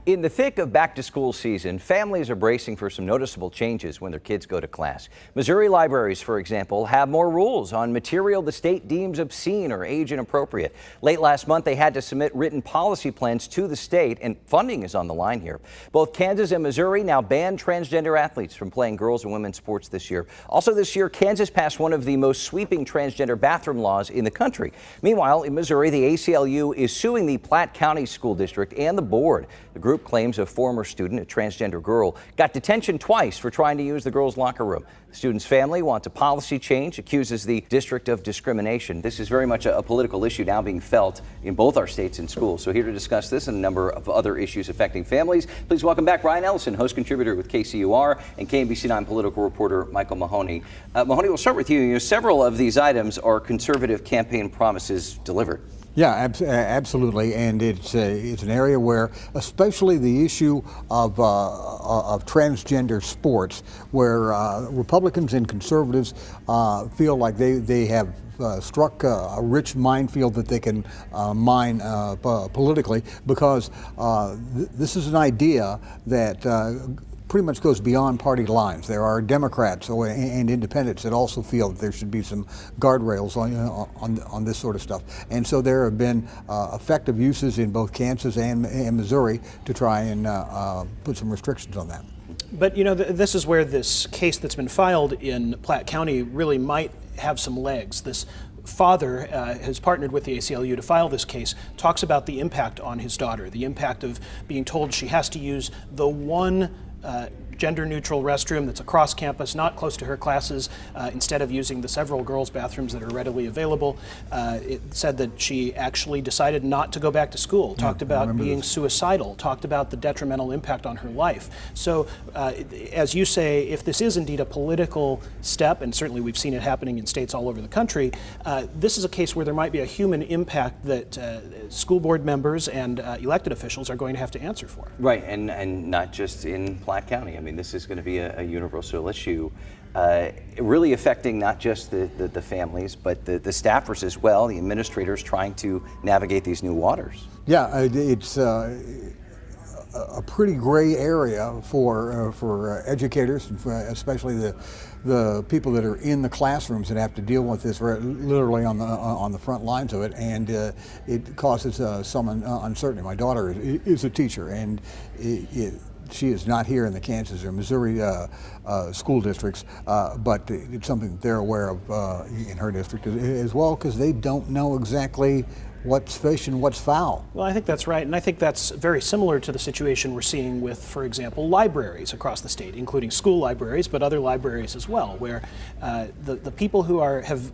In the thick of back-to-school season, families are bracing for some noticeable changes when their kids go to class. Missouri libraries, for example, have more rules on material the state deems obscene or age inappropriate. Late last month, they had to submit written policy plans to the state, and funding is on the line here. Both Kansas and Missouri now ban transgender athletes from playing girls and women's sports this year. Also this year, Kansas passed one of the most sweeping transgender bathroom laws in the country. Meanwhile, in Missouri, the ACLU is suing the Platte County School District and the board. The group claims a former student, a transgender girl, got detention twice for trying to use the girls' locker room. The student's family wants a policy change, accuses the district of discrimination. This is very much a political issue now being felt in both our states and schools. So here to discuss this and a number of other issues affecting families, please welcome back Ryan Ellison, host contributor with KCUR, and KMBC9 political reporter Michael Mahoney. Mahoney, we'll start with you. Several of these items are conservative campaign promises delivered. Yeah, absolutely, and it's an area where, especially the issue of transgender sports, where Republicans and conservatives feel like they have struck a rich minefield that they can mine politically, because this is an idea that pretty much goes beyond party lines. There are Democrats and independents that also feel that there should be some guardrails on this sort of stuff. And so there have been effective uses in both Kansas and Missouri to try and put some restrictions on that. But you know, this is where this case that's been filed in Platte County really might have some legs. This father has partnered with the ACLU to file this case, talks about the impact on his daughter, the impact of being told she has to use the one gender-neutral restroom that's across campus, not close to her classes, instead of using the several girls' bathrooms that are readily available. It said that she actually decided not to go back to school, talked about being suicidal, talked about the detrimental impact on her life. So, as you say, if this is indeed a political step, and certainly we've seen it happening in states all over the country, this is a case where there might be a human impact that school board members and elected officials are going to have to answer for. Right, and not just in Platte County. I mean, this is going to be a universal issue, really affecting not just the families, but the staffers as well, the administrators trying to navigate these new waters. Yeah, it's a pretty gray area for educators, especially the people that are in the classrooms that have to deal with this literally on the front lines of it, and it causes some uncertainty. My daughter is a teacher, and she is not here in the Kansas or Missouri school districts, but it's something that they're aware of in her district as well, because they don't know exactly what's fish and what's foul. Well, I think that's right, and I think that's very similar to the situation we're seeing with, for example, libraries across the state, including school libraries, but other libraries as well, where the people who have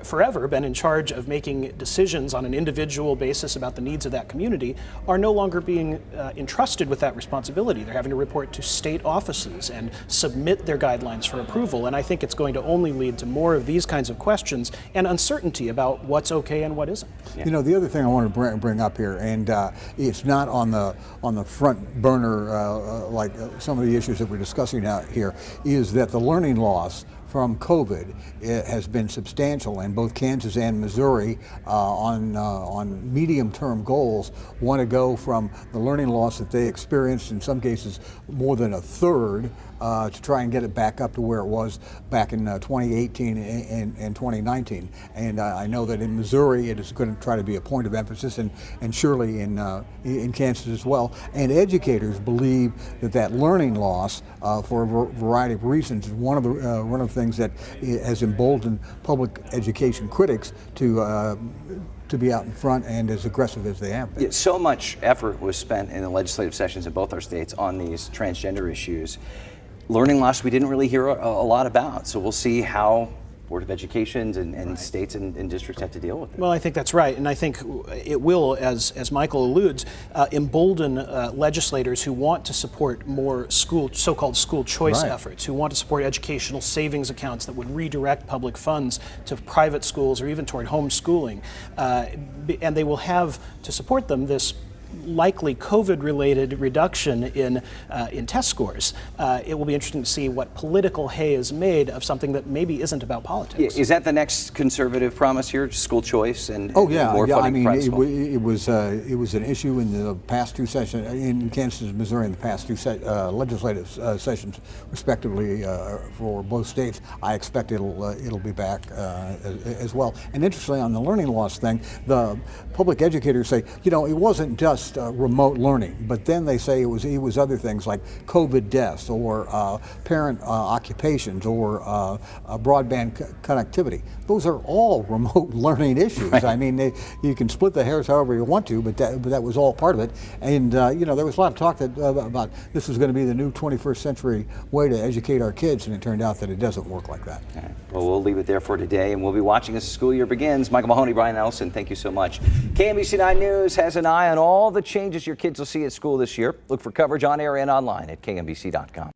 forever been in charge of making decisions on an individual basis about the needs of that community are no longer being entrusted with that responsibility. They're having to report to state offices and submit their guidelines for approval, and I think it's going to only lead to more of these kinds of questions and uncertainty about what's okay and what isn't. Yeah. You know, the other thing I want to bring up here, and it's not on the front burner like some of the issues that we're discussing out here, is that the learning loss from COVID has been substantial, and both Kansas and Missouri on medium-term goals want to go from the learning loss that they experienced, in some cases more than a third, to try and get it back up to where it was back in 2018 and 2019. And I know that in Missouri it is going to try to be a point of emphasis, and surely in Kansas as well. And educators believe that learning loss, for a variety of reasons, is one of the things that has emboldened public education critics to be out in front and as aggressive as they have been. Yeah, so much effort was spent in the legislative sessions in both our states on these transgender issues. Learning loss we didn't really hear a lot about, so we'll see how Board of Education and states and districts have to deal with it. Well, I think that's right, and I think it will, as Michael alludes, embolden legislators who want to support more so-called school choice efforts, who want to support educational savings accounts that would redirect public funds to private schools or even toward homeschooling, and they will have to support them this likely COVID-related reduction in test scores. It will be interesting to see what political hay is made of something that maybe isn't about politics. Is that the next conservative promise here, school choice and Oh yeah, more yeah. I funding mean, for private school? it was an issue in the past two sessions in Kansas, Missouri, in the past two legislative sessions, respectively, for both states. I expect it'll be back as well. And interestingly, on the learning loss thing, the public educators say, you know, it wasn't just remote learning, but then they say it was other things like COVID deaths or parent occupations or broadband connectivity. Those are all remote learning issues. Right. I mean, you can split the hairs however you want to, but that was all part of it. And you know, there was a lot of talk about this was going to be the new 21st century way to educate our kids, and it turned out that it doesn't work like that. Right. Well, we'll leave it there for today, and we'll be watching as the school year begins. Michael Mahoney, Brian Nelson, thank you so much. KMBC 9 News has an eye on all the changes your kids will see at school this year. Look for coverage on air and online at KMBC.com.